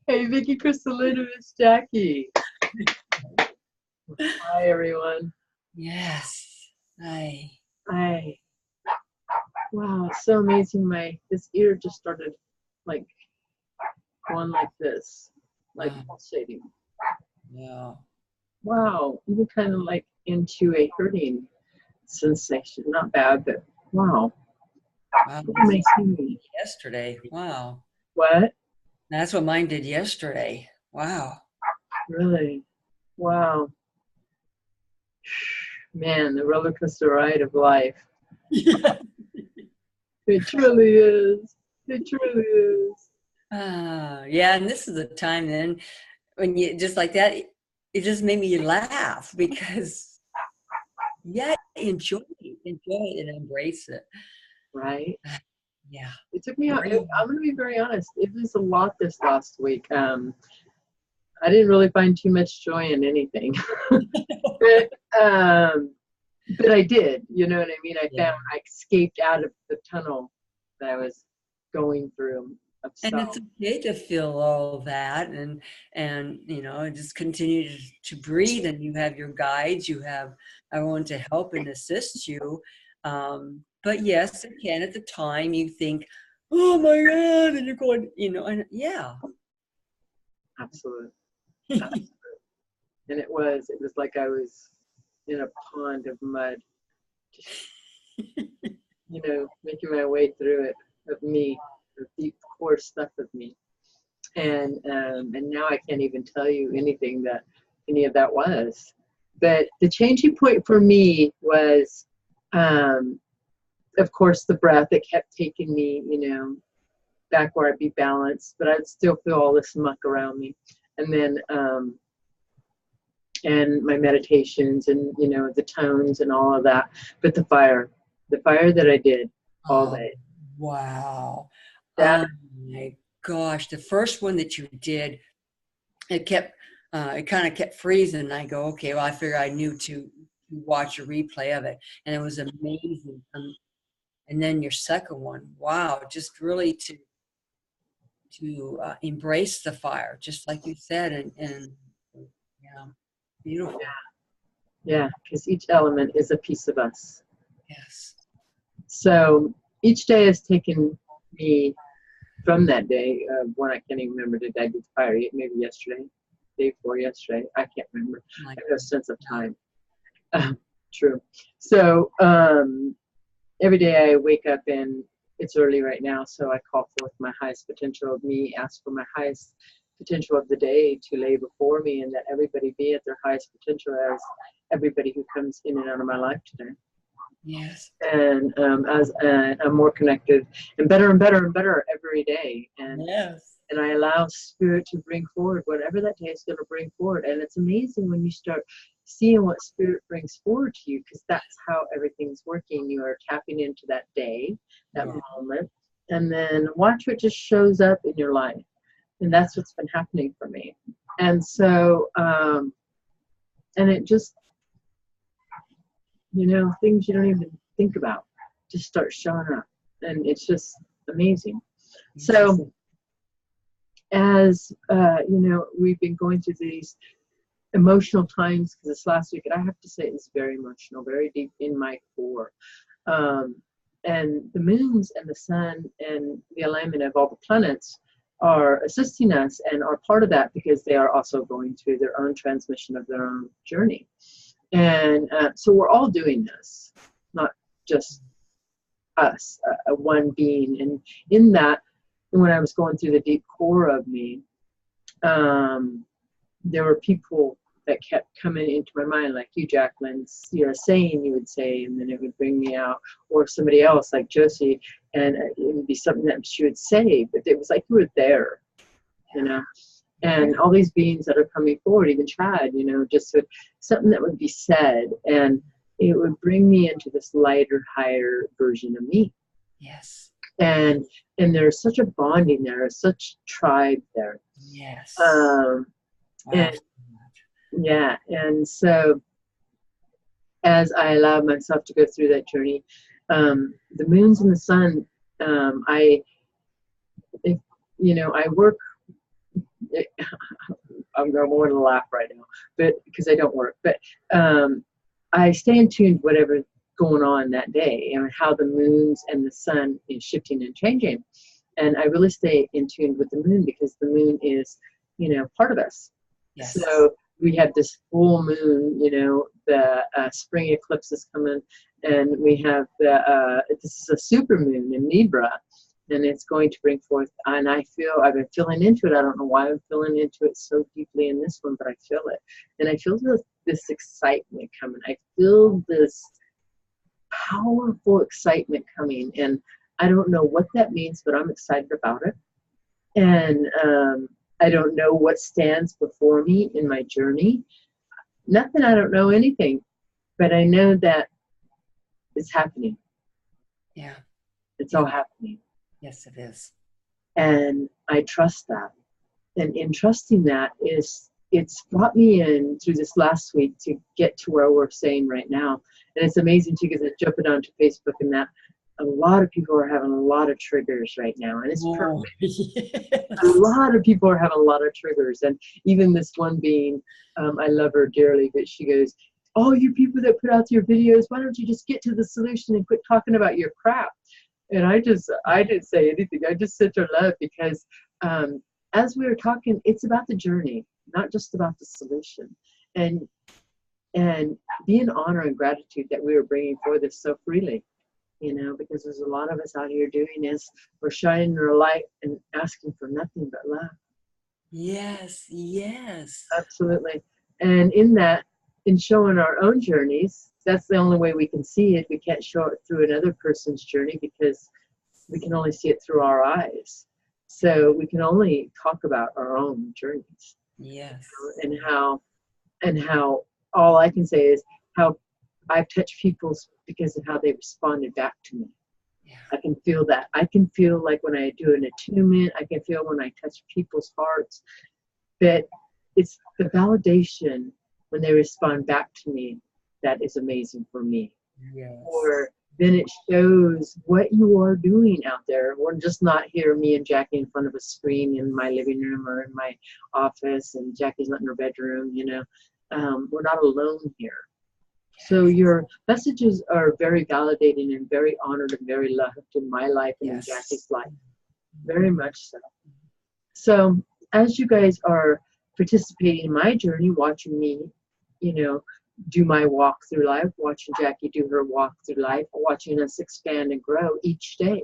Hey, Vicky, Crystalina, Miss Jackie. Hi, everyone. Yes. I. Hi. Wow, it's so amazing. This ear just started like going like this, like Wow. pulsating. Yeah. Wow, even kind of like into a hurting sensation. Not bad, but wow. Wow. What That's am I seeing? yesterday. Wow. What? That's what mine did yesterday. Wow. Really? Wow. Man, the roller coaster ride of life. Yeah. It truly is. It truly is. Yeah. And this is the time then when you just like that, it just made me laugh because, yeah, enjoy it and embrace it. Right? Yeah. It took me out. Bring. I'm going to be very honest. It was a lot this last week. I didn't really find too much joy in anything, but but I did. You know what I mean? Yeah. I escaped out of the tunnel that I was going through of And it's self. okay to feel all that and just continue to breathe, and you have your guides, you have everyone to help and assist you. But yes, again, at the time you think, oh my God, and you're going, and yeah. Absolutely. Absolutely. And it was like I was in a pond of mud, just, making my way through it of me, the deep core stuff of me. And now I can't even tell you any of that was. But the changing point for me was, of course, the breath that kept taking me, back where I'd be balanced, but I'd still feel all this muck around me. And then, and my meditations and, the tones and all of that. But the fire that I did all Oh, day, wow. that, Oh my gosh, the first one that you did, it kind of kept freezing, and I go, okay, well, I figure I knew to watch a replay of it, and it was amazing. And then your second one, wow, just really to embrace the fire, just like you said, and yeah, beautiful. yeah, because each element is a piece of us. Yes. So each day has taken me from that day, when I can't even remember, did I do the fire? Maybe yesterday, day before yesterday. I can't remember. I Like, have no sense of time. True. So every day I wake up and it's early right now, so I call forth my highest potential of me, ask for my highest potential of the day to lay before me, and that everybody be at their highest potential as everybody who comes in and out of my life today. yes. And as I'm more connected and better and better and better every day, Yes. and I allow spirit to bring forward whatever that day is going to bring forward. And it's amazing when you start seeing what spirit brings forward to you, because that's how everything's working. You are tapping into that day, that Yeah. moment, and then watch what just shows up in your life. And that's what's been happening for me. And so and it just, things you don't even think about just start showing up, and it's just amazing. So as we've been going through these emotional times, because this last week, and I have to say it's very emotional, very deep in my core, and the moons and the sun and the alignment of all the planets are assisting us and are part of that, because they are also going through their own transmission of their own journey. And so we're all doing this, not just us, one being. And in that, when I was going through the deep core of me, there were people that kept coming into my mind, like you, Jacqueline, saying, you would say, and then it would bring me out, or somebody else like Josie, and it would be something that she would say, but it was like you were there, and all these beings that are coming forward, even Chad, just something that would be said, and it would bring me into this lighter, higher version of me. Yes. And there's such a bonding there, such tribe there. Yes. And yeah, and so as I allowed myself to go through that journey, the moons and the sun, I work I'm going to want to laugh right now, but because I don't work, but I stay in tune with whatever's going on that day and how the moons and the sun is shifting and changing. And I really stay in tune with the moon because the moon is, part of us. Yes. So we have this full moon, the spring eclipse is coming, and we have this is a super moon in Libra, and it's going to bring forth, and I've been feeling into it. I don't know why I'm feeling into it so deeply in this one, but I feel it. And I feel this excitement coming. I feel this powerful excitement coming, and I don't know what that means, but I'm excited about it. And I don't know what stands before me in my journey. Nothing, I don't know anything, but I know that it's happening. Yeah. It's all happening. Yes, it is. And I trust that. And in trusting that it's brought me in through this last week to get to where we're saying right now. And it's amazing too, because I'm jumping onto Facebook and that a lot of people are having a lot of triggers right now. And it's perfect. Yes. A lot of people are having a lot of triggers. And even this one being, I love her dearly, but she goes, "Oh, you people that put out your videos, why don't you just get to the solution and quit talking about your crap?" And I didn't say anything. I just sent her love because as we were talking, it's about the journey, not just about the solution. And be in honor and gratitude that we were bringing forth this so freely, because there's a lot of us out here doing this. We're shining our light and asking for nothing but love. Yes, yes. Absolutely. And in showing our own journeys, that's the only way we can see it. We can't show it through another person's journey because we can only see it through our eyes. So we can only talk about our own journeys. Yes. And how all I can say is how I've touched people's because of how they responded back to me. Yeah. I can feel that. I can feel like when I do an attunement, I can feel when I touch people's hearts, that it's the validation when they respond back to me that is amazing for me. Yes. Or then it shows what you are doing out there. We're just not here, me and Jackie in front of a screen in my living room or in my office, and Jackie's not in her bedroom, we're not alone here. So your messages are very validating and very honored and very loved in my life and in Jackie's life. Very much so. So as you guys are participating in my journey, watching me, do my walk through life, watching Jackie do her walk through life, watching us expand and grow each day,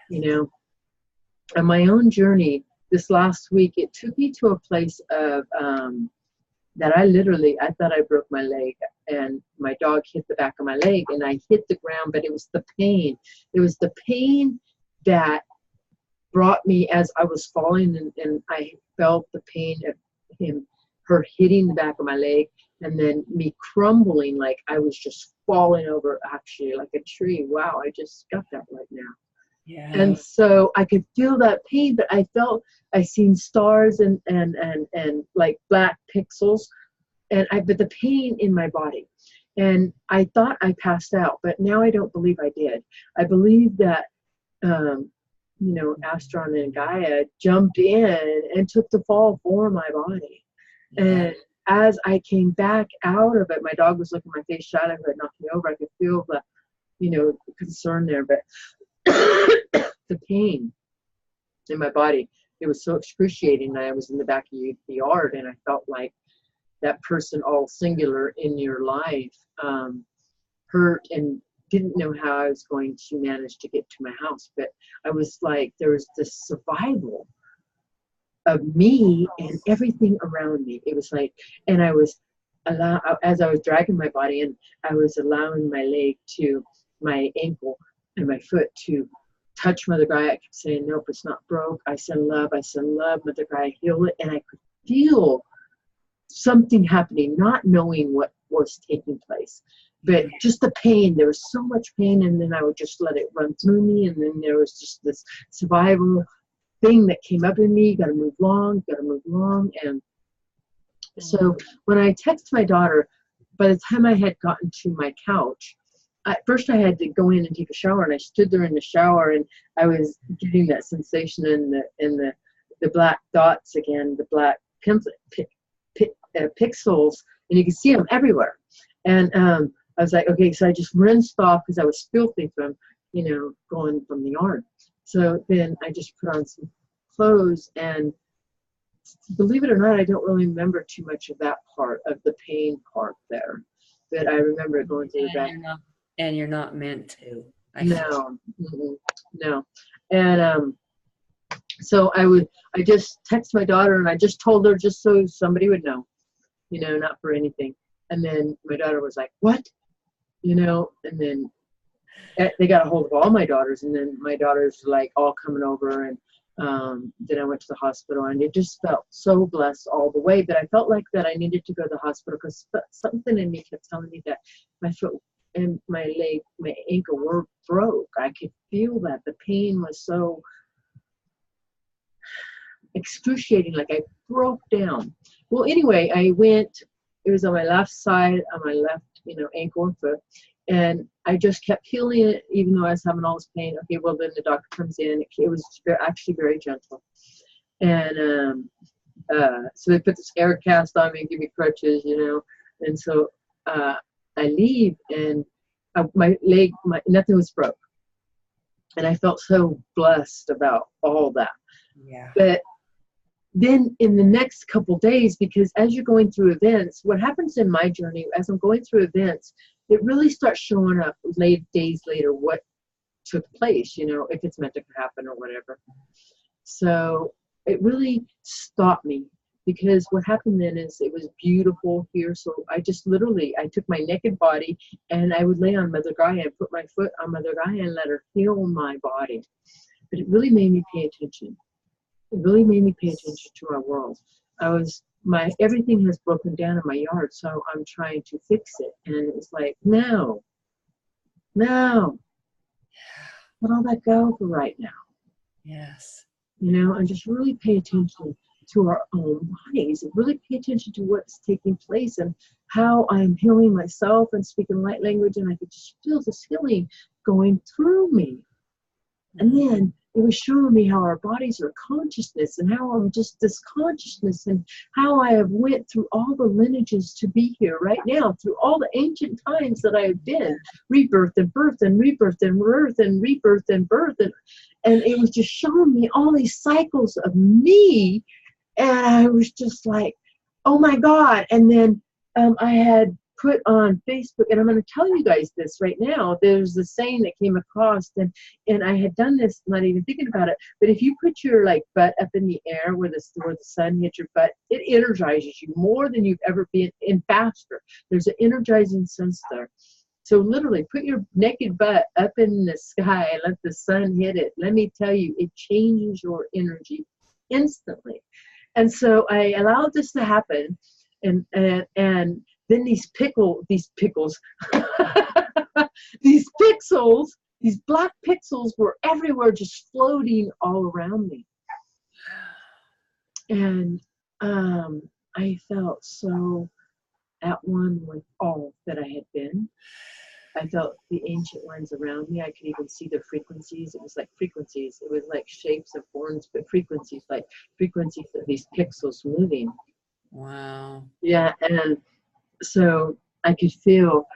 And my own journey this last week, it took me to a place of that I thought I broke my leg, and my dog hit the back of my leg and I hit the ground, but it was the pain. It was the pain that brought me as I was falling, and I felt the pain of her hitting the back of my leg, and then me crumbling like I was just falling over, actually, like a tree. Wow, I just got that right now. Yeah. And so I could feel that pain, but I seen stars and like black pixels, but the pain in my body. And I thought I passed out, but now I don't believe I did. I believe that, Astron and Gaia jumped in and took the fall for my body. Yeah. And as I came back out of it, my dog was looking at my face, Shadow, who had knocked me over. I could feel the, concern there, but the pain in my body, it was so excruciating. I was in the back of the yard, and I felt like that person, all singular in your life, hurt and didn't know how I was going to manage to get to my house. But I was like, there was this survival of me and everything around me. It was like, and I was as I was dragging my body in, I was allowing my ankle and my foot to touch Mother Gaia. I kept saying, nope, it's not broke. I send love, Mother Gaia, heal it. And I could feel something happening, not knowing what was taking place. But just the pain, there was so much pain, and then I would just let it run through me, and then there was just this survival thing that came up in me, gotta move along. And so when I texted my daughter, by the time I had gotten to my couch, at first I had to go in and take a shower, and I stood there in the shower, and I was getting that sensation in the the black dots again, the black pixels, and you can see them everywhere. And I was like, okay, so I just rinsed off because I was filthy from, going from the yard. So then I just put on some clothes, and believe it or not, I don't really remember too much of that part of the pain part there. But I remember going through that. And you're not meant to. No. No. And so I just texted my daughter, and I just told her just so somebody would know, not for anything. And then my daughter was like, what? And then they got a hold of all my daughters, and then my daughters like all coming over, and then I went to the hospital, and it just felt so blessed all the way. But I felt like that I needed to go to the hospital because something in me kept telling me that my foot and my leg, my ankle were broke. I could feel that the pain was so excruciating, like I broke down. Well, anyway, I went. It was on my left side, on my left, ankle and foot. And I just kept healing it, even though I was having all this pain. Okay, well, then the doctor comes in. It was actually very gentle. And so they put this air cast on me and give me crutches, And so I leave, and my leg, nothing was broke. And I felt so blessed about all that. Yeah. But then in the next couple days, because as you're going through events, what happens in my journey, as I'm going through events, it really starts showing up days later what took place, if it's meant to happen or whatever. So it really stopped me, because what happened then is it was beautiful here. So I just I took my naked body, and I would lay on Mother Gaia and put my foot on Mother Gaia and let her heal my body. But it really made me pay attention. It really made me pay attention to our world. Everything has broken down in my yard, so I'm trying to fix it. And it's like, no, let all that go for right now. Yes. And just really pay attention to our own bodies, and really pay attention to what's taking place and how I'm healing myself and speaking light language. And I could just feel this healing going through me. And then it was showing me how our bodies are consciousness, and how I'm just this consciousness, and how I have went through all the lineages to be here right now, through all the ancient times that I have been, rebirth and birth and rebirth and birth and rebirth and birth. And it was just showing me all these cycles of me. And I was just like, oh my God. And then I had put on Facebook, and I'm going to tell you guys this right now. There's a saying that came across, and I had done this, not even thinking about it, but if you put your butt up in the air where the sun hits your butt, it energizes you more than you've ever been, and faster. There's an energizing sense there. So literally put your naked butt up in the sky and let the sun hit it. Let me tell you, it changes your energy instantly. And so I allowed this to happen, and then these pickles, these pixels, these black pixels were everywhere, just floating all around me. And I felt so at one with all that I had been. I felt the ancient ones around me. I could even see the frequencies. It was like frequencies. It was like shapes of horns, but frequencies, like frequencies of these pixels moving. Wow. Yeah, and so I could feel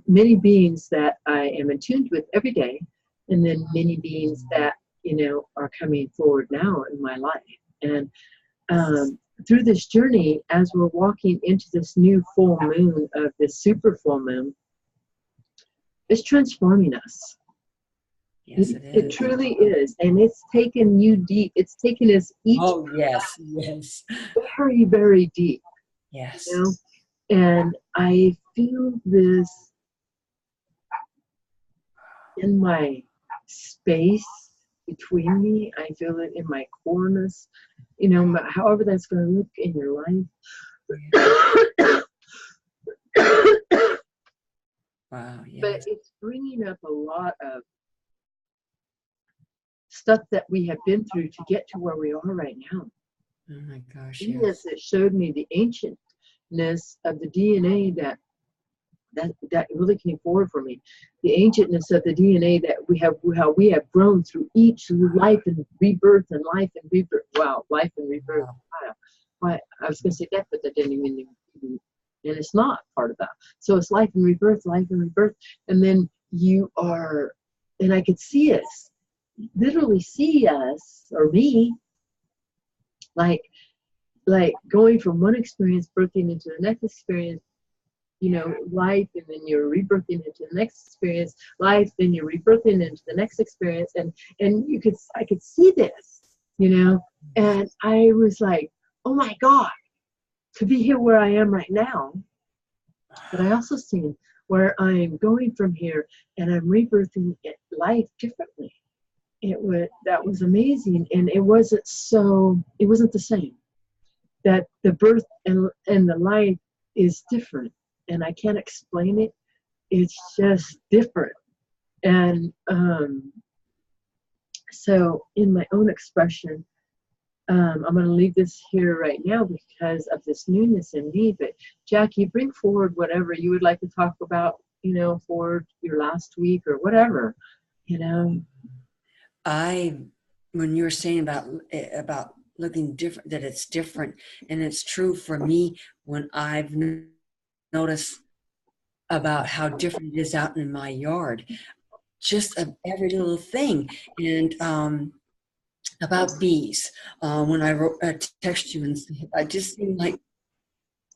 many beings that I am attuned with every day, and then many beings that, are coming forward now in my life. And through this journey, as we're walking into this new full moon of this super full moon, it's transforming us. Yes, it is. It truly is. And it's taken you deep. It's taken us each. Oh, yes. Very, very deep. Yes. And I feel this in my space between me. I feel it in my coreness, however that's going to look in your life. Wow. Yes. But it's bringing up a lot of stuff that we have been through to get to where we are right now. Oh my gosh. Yes, it showed me the ancientness of the DNA that that really came forward for me. The ancientness of the DNA that we have, how we have grown through each life and rebirth and life and rebirth. Wow, life and rebirth. Wow. Why, I was going to say death, but that didn't even, and it's not part of that. So it's life and rebirth, and then you are, and I could see us, literally see us, or me, like going from one experience, birthing into the next experience, you know, life, and then you're rebirthing into the next experience, life, then you're rebirthing into the next experience, and I could see this, you know, and I was like, oh my God, to be here where I am right now. But I also seen where I'm going from here, and I'm rebirthing life differently. That was amazing, and it wasn't the same. That the birth and the life is different, and I can't explain it. It's just different. And so in my own expression, I'm going to leave this here right now because of this newness in me. But Jackie, bring forward whatever you would like to talk about, you know, for your last week or whatever, you know. When you were saying about looking different, that it's different, and it's true for me when I've noticed about how different it is out in my yard, just of every little thing. And about bees, when I text you, and I just seem like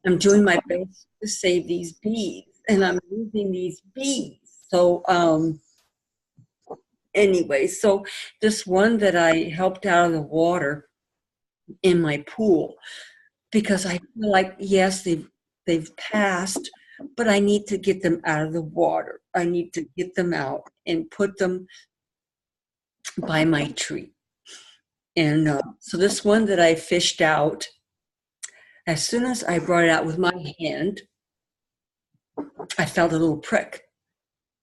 I'm doing my best to save these bees, and I'm losing these bees. So anyway, so this one that I helped out of the water in my pool, because I feel like, yes, they've passed, but I need to get them out of the water. I need to get them out and put them by my tree. And so this one that I fished out, as soon as I brought it out with my hand, I felt a little prick.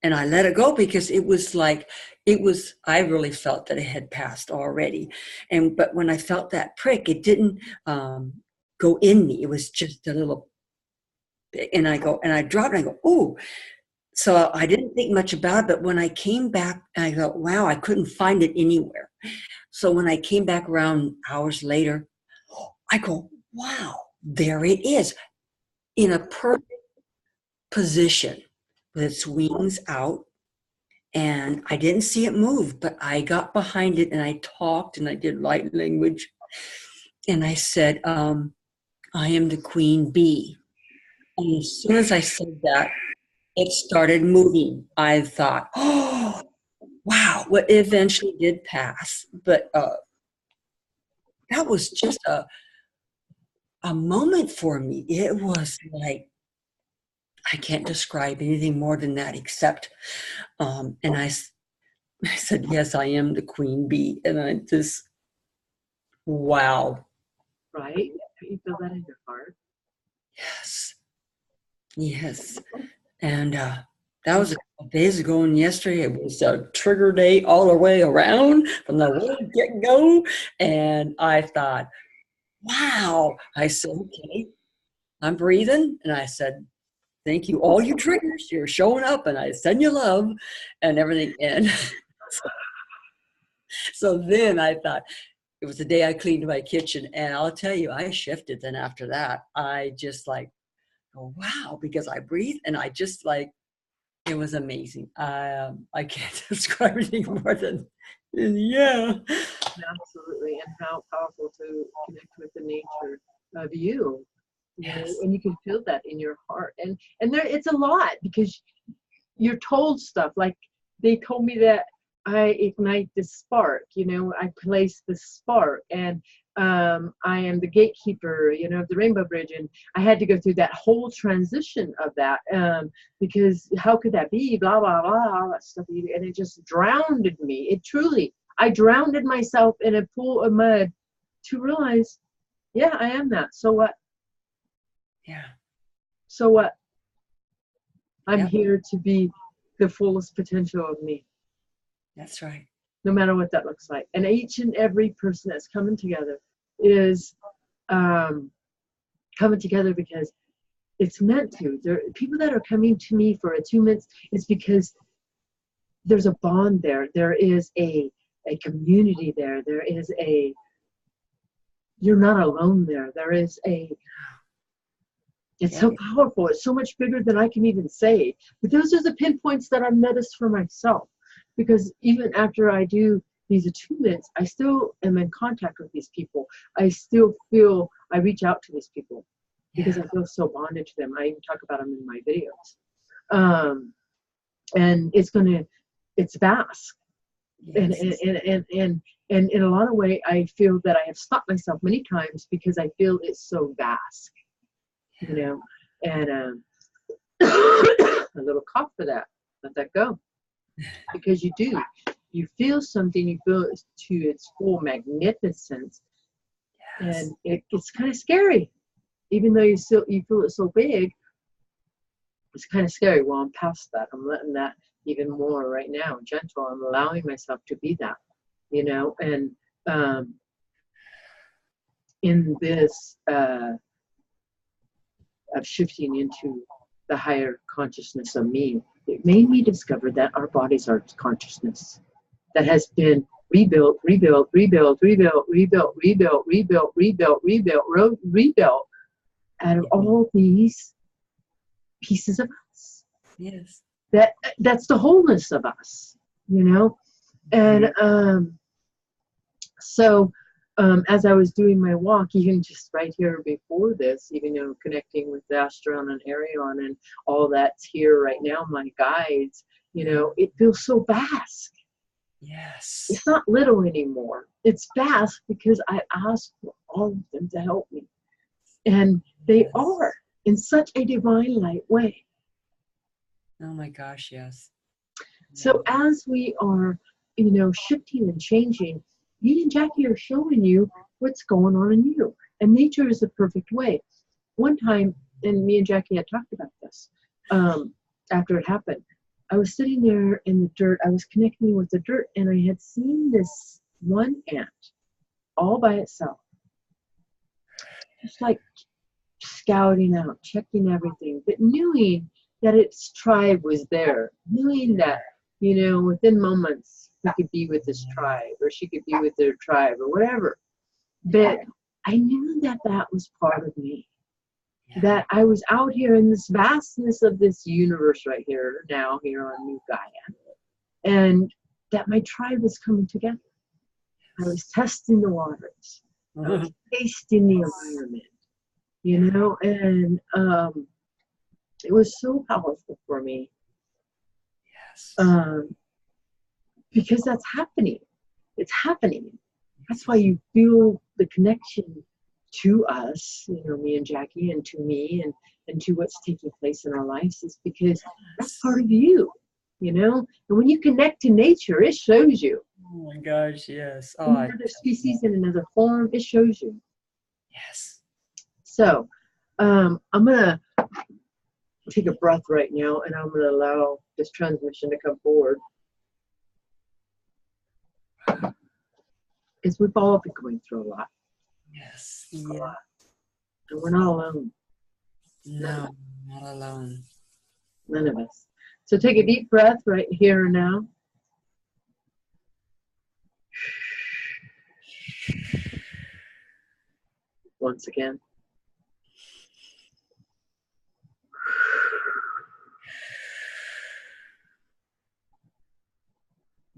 And I let it go because I really felt that it had passed already. But when I felt that prick, it didn't go in me. It was just a little bit. And I dropped and I go, ooh. So I didn't think much about it. But when I came back, I thought, wow, I couldn't find it anywhere. So when I came back around hours later, I go, wow, there it is, in a perfect position with its wings out. And I didn't see it move, but I got behind it and I talked and I did light language. And I said, I am the queen bee. And as soon as I said that, it started moving. I thought, oh, wow. Well, it eventually did pass. But that was just a moment for me. It was like, I can't describe anything more than that, except, and I said, yes, I am the queen bee. And I just, wow. Right? You feel that in your heart? Yes. Yes. And that was a couple days ago, and yesterday it was a trigger day all the way around from the very get-go. And I thought, wow. I said, okay, I'm breathing. And I said, thank you, all you triggers. You're showing up, and I send you love and everything. And so then I thought, it was the day I cleaned my kitchen, and I'll tell you, I shifted. Then after that, I just like, oh, wow, because I breathe, and I just like, it was amazing. I can't describe anything more than, yeah. Absolutely, and how powerful to connect with the nature of you. Yes. And you can feel that in your heart, and there, it's a lot, because you're told stuff like they told me that I ignite the spark, you know, I place the spark, and I am the gatekeeper, you know, of the Rainbow Bridge, and I had to go through that whole transition of that, because how could that be, blah blah blah, all that stuff, and it just drowned me. It truly, I drowned myself in a pool of mud to realize, yeah, I am that. So what? Yeah. So what? I'm Yep. here to be the fullest potential of me. That's right. No matter what that looks like. And each and every person that's coming together is coming together because it's meant to. There people that are coming to me for attunements, it's because there's a bond there. There is a community there. There is a, you're not alone there. There is a, it's so powerful. It's so much bigger than I can even say. But those are the pinpoints that I've noticed for myself. Because even after I do these attunements, I still am in contact with these people. I still feel, I reach out to these people because I feel so bonded to them. I even talk about them in my videos. And it's vast. And in a lot of ways, I feel that I have stopped myself many times because I feel it's so vast, you know. And a little cough for that. Let that go, because you do. You feel something. You feel it to its full magnificence, and it's kind of scary, even though you feel it so big. It's kind of scary. Well, I'm past that. I'm letting that even more right now, gentle. I'm allowing myself to be that, you know. And in this of shifting into the higher consciousness of me, it made me discover that our bodies are consciousness that has been rebuilt out of all these pieces of us. Yes. That's the wholeness of us, you know. And so as I was doing my walk, even just right here before this, even, you know, connecting with Astron and Airion and all that's here right now, my guides, you know, it feels so vast. Yes. It's not little anymore. It's vast because I asked for all of them to help me. And they are in such a divine light way. Oh my gosh, yes. So as we are, you know, shifting and changing, me and Jackie are showing you what's going on in you. And nature is the perfect way. One time, and me and Jackie had talked about this after it happened, I was sitting there in the dirt. I was connecting with the dirt, and I had seen this one ant all by itself, just like scouting out, checking everything, but knowing that its tribe was there, knowing that, you know, within moments he could be with his tribe, or she could be with their tribe, or whatever. But I knew that that was part of me, that I was out here in this vastness of this universe right here now, here on New Gaia, and that my tribe was coming together. I was testing the waters. I was tasting the environment, you know, and it was so powerful for me. Because that's happening. It's happening. That's why you feel the connection to us, you know, me and Jackie, and to me, and to what's taking place in our lives, is because that's part of you, you know. And when you connect to nature, it shows you. Oh my gosh, yes. In another species, in another form, it shows you. Yes. So I'm gonna take a breath right now, and I'm gonna allow this transmission to come forward. Because we've all been going through a lot. Yes. A lot. And we're not alone. No, not alone. None of us. So take a deep breath right here and now. Once again.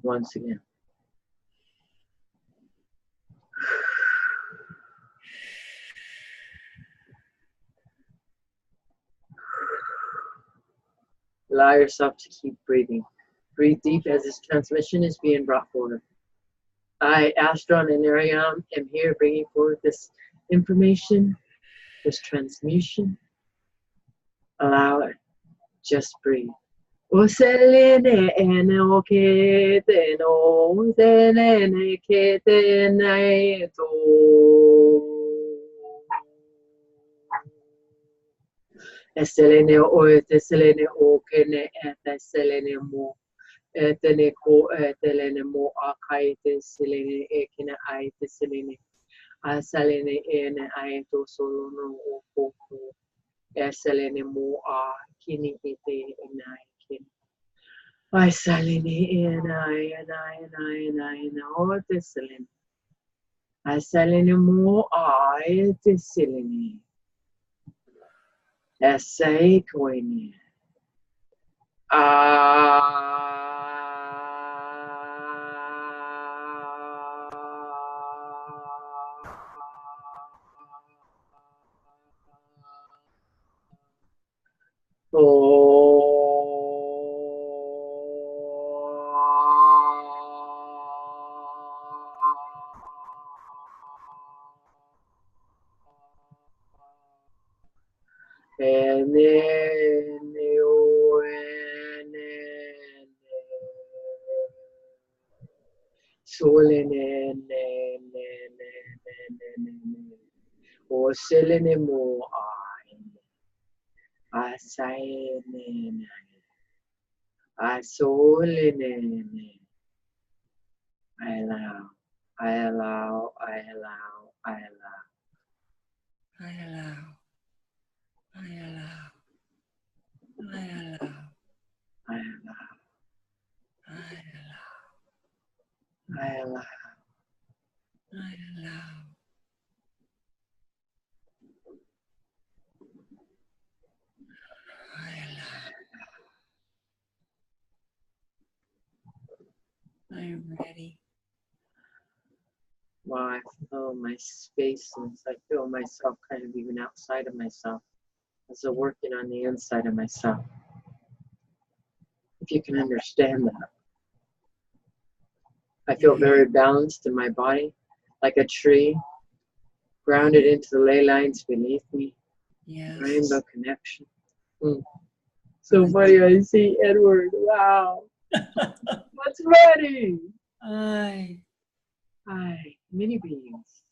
Once again. Allow yourself to keep breathing. Breathe deep as this transmission is being brought forward. I, Astron and Airion, am here bringing forward this information, this transmission. Allow it. Just breathe. Oselene eno kete no selene kete naeto. Eselene o eselene o kene eselene mo. Etene ko etelene mo akaite selene ekene aite selene. Asalene ene aeto solono o koko. Eselene mo kini ite inai kin. I salini inai o teselin. I salini mo teselini. Esai koini. O selene mo I silene I solene I allow I allow I allow I allow I allow. I allow. I allow. I allow I allow. I allow I allow. I allow. I'm ready. Wow, I feel my spaces. I feel myself kind of even outside of myself as a working on the inside of myself. If you can understand that. I feel very balanced in my body, like a tree, grounded into the ley lines beneath me. Yes. Rainbow connection. So funny, I see Edward. Wow. What's ready? Hi. Hi, mini beings.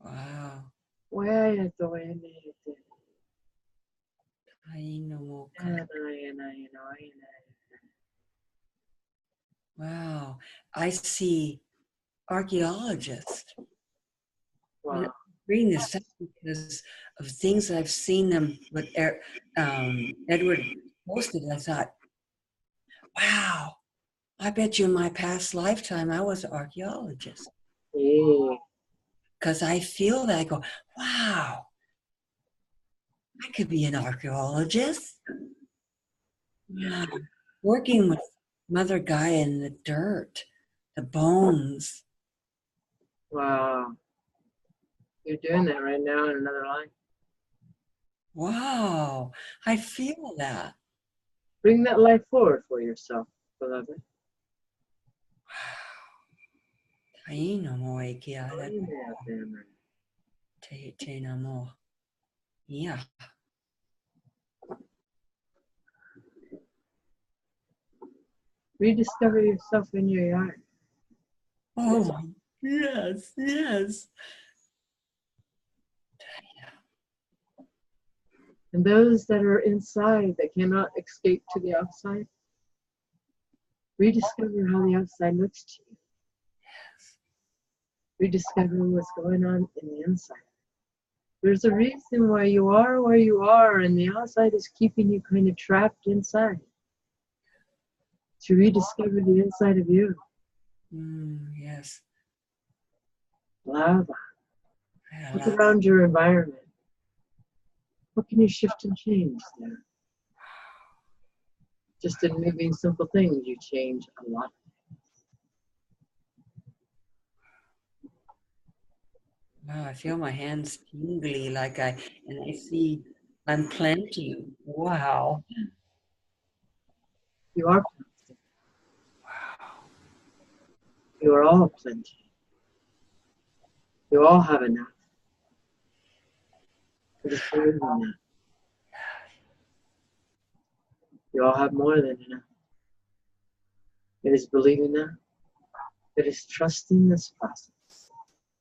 Wow. Where do I need it? Wow. I see archaeologists. Wow. You know, reading this up because of things that I've seen them with Edward posted. I thought, wow, I bet you in my past lifetime I was an archaeologist. Yeah. Because I feel that I go, wow, I could be an archaeologist. Yeah. Working with Mother Gaia in the dirt, the bones. Wow. You're doing that right now in another line. Wow, I feel that. Bring that life forward for yourself, beloved. Yeah. Rediscover yourself in your yard. Oh, yes, yes. And those that are inside that cannot escape to the outside, rediscover how the outside looks to you. Yes. Rediscover what's going on in the inside. There's a reason why you are where you are, and the outside is keeping you kind of trapped inside. To rediscover the inside of you. Yes. Allow that. Look around your environment. What can you shift and change there? Just in moving simple things, you change a lot. Wow, I feel my hands tingly and I see I'm planting. Wow. You are planting. Wow. You are all planting. You all have enough. Just believe in that. You all have more than enough. It is believing that. It is trusting this process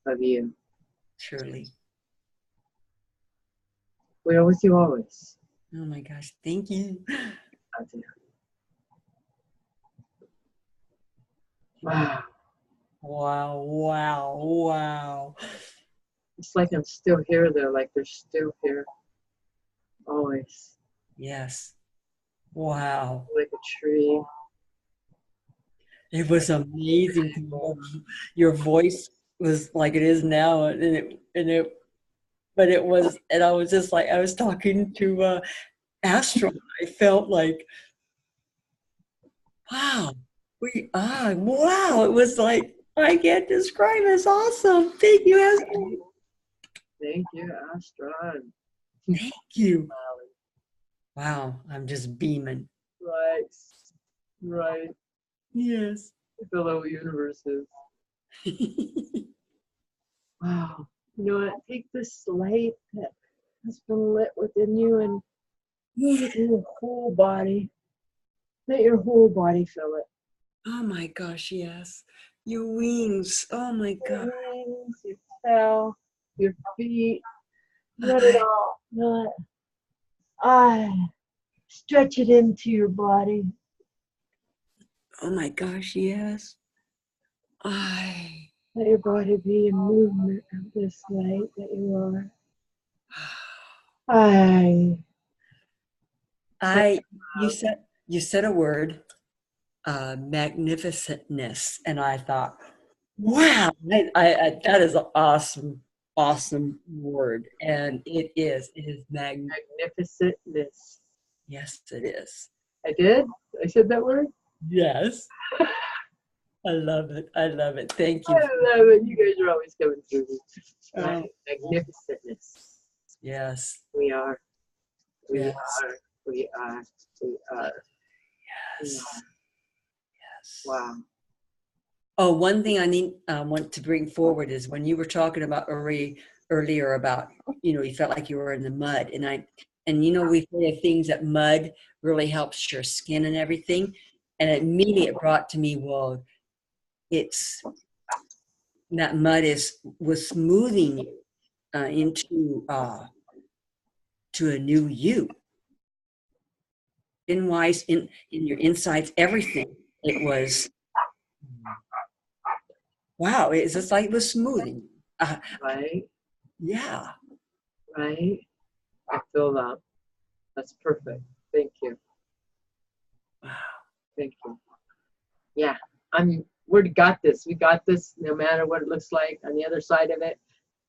of you. Truly. We are with you always. Oh my gosh, thank you. Attune. Wow. Wow, wow, wow. It's like I'm still here though, like they're still here. always. Yes. Wow. Like a tree. It was amazing. Your voice was like it is now, but it was, and I was just like, I was talking to Astron. I felt like, wow, wow. It was like, I can't describe it. It's awesome. Thank you, Astron. Thank you, Astron. Thank you. Wow, I'm just beaming. Right. Right. Yes. Fellow universes. Wow. You know what? Take this light that has been lit within you and move it to your whole body. Let your whole body feel it. Oh my gosh, yes. Your wings. Oh my Your God. wings, your tail, your feet. Let it all. Let stretch it into your body. Oh my gosh, yes. I. Let your body be in movement of this light that you are. I. You said a word, magnificentness, and I thought, wow, that is an awesome word, and it is Magnificentness. Yes, it is. I did? I said that word? Yes. I love it. I love it. Thank I you. love it. You guys are always coming through. Oh, Magnificentness. yes. We are. We Yes. are. We are. We are. We Yes. are. Yes. Wow. Oh, one thing I want to bring forward is when you were talking about earlier about, you felt like you were in the mud, and we say things that mud really helps your skin and everything, and immediately it brought to me, well, it's that mud was smoothing you into to a new you, in your insides, everything. It was wow. It's just like it was smoothing. Right? Yeah. Right? I feel that. That's perfect. Thank you. Wow. Thank you. Yeah. We got this. We got this no matter what it looks like on the other side of it.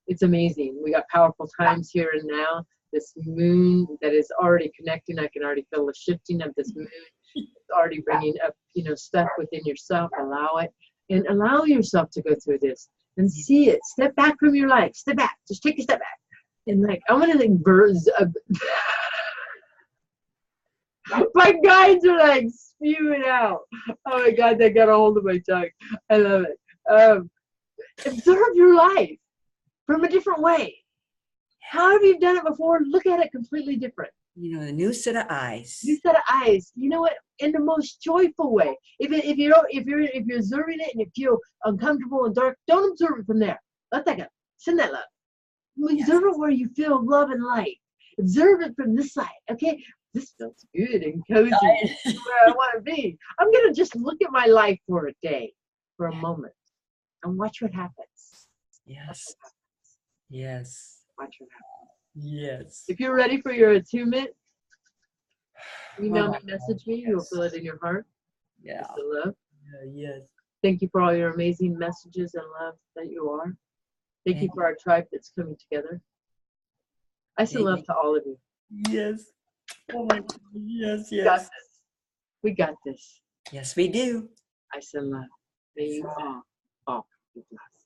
It's amazing. We got powerful times here and now. This moon that is already connecting. I can already feel the shifting of this moon. It's already bringing up, stuff within yourself. Allow it and allow yourself to go through this and see it. Step back from your life. Step back. Just take a step back. And I want to birds. My guides are spewing out. Oh my God, they got a hold of my tongue. I love it. Observe your life from a different way. However you've done it before, look at it completely different. A new set of eyes. New set of eyes. You know what? In the most joyful way. If you're observing it and you feel uncomfortable and dark, don't observe it from there. Let that go. Send that love. Observe it where you feel love and light. Observe it from this side. Okay, this feels good and cozy. Where I want to be. I'm gonna just look at my life for a day, for a moment, and watch what happens. Yes. Yes. Watch what happens. Yes. If you're ready for your attunement, email me, message me. You'll feel it in your heart. Yeah. Just the love. Yes. Thank you for all your amazing messages and love that you are. Thank you for our tribe that's coming together. I send love to all of you. Yes. Oh my God. Yes, We got yes. this. We got this. Yes, we do. I send love. May you all be blessed.